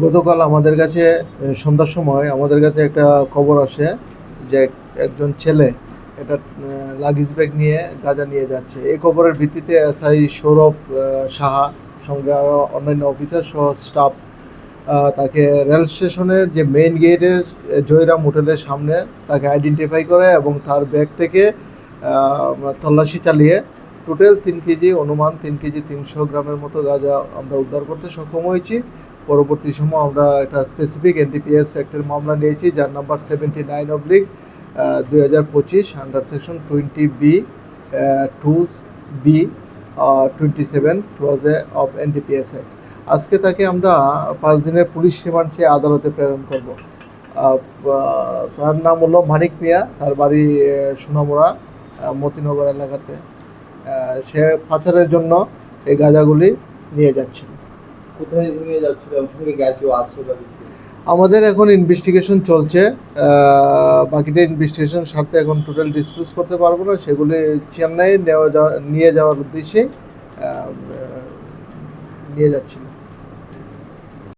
গতকাল আমাদের কাছে সন্ধ্যার সময় আমাদের কাছে একটা খবর আসে যে একজন ছেলে একটা লাগেজ ব্যাগ নিয়ে গাঁজা নিয়ে যাচ্ছে। এই খবরের ভিত্তিতে এসআই সৌরভ সাহা সঙ্গে আরও অন্যান্য অফিসার সহ স্টাফ তাকে রেল স্টেশনের যে মেইন গেটের জয়রাম হোটেলের সামনে তাকে আইডেন্টিফাই করে এবং তার ব্যাগ থেকে তল্লাশি চালিয়ে টোটাল 3 কেজি, অনুমান 3 কেজি 300 গ্রামের মতো গাঁজা আমরা উদ্ধার করতে সক্ষম হয়েছি। পরবর্তী সময় আমরা একটা স্পেসিফিক এনডিপিএস অ্যাক্টের মামলা নিয়েছি, যার number 79/2025 under section 20B 2B 27 clause A of NDPS act. আজকে তাকে আমরা 5 দিনের পুলিশ রিমান্ড চেয়ে আদালতে প্রেরণ করব। তার নাম হলো মানিক মিয়া, তার বাড়ি সোনামুড়া মতিনগর এলাকাতে। সে পাচারের জন্য এই গাঁজাগুলি নিয়ে যাচ্ছিল। কোথায় নিয়ে যাচ্ছিল এবং সঙ্গে কেউ আছে বা কিছু? আমাদের এখন ইনভেস্টিগেশন চলছে, বাকিটা ইনভেস্টিগেশন স্বার্থে এখন টোটাল ডিসক্লোজ করতে পারবো না। সেগুলি চেন্নাই নিয়ে যাওয়ার উদ্দেশ্যে নিয়ে যাচ্ছিল।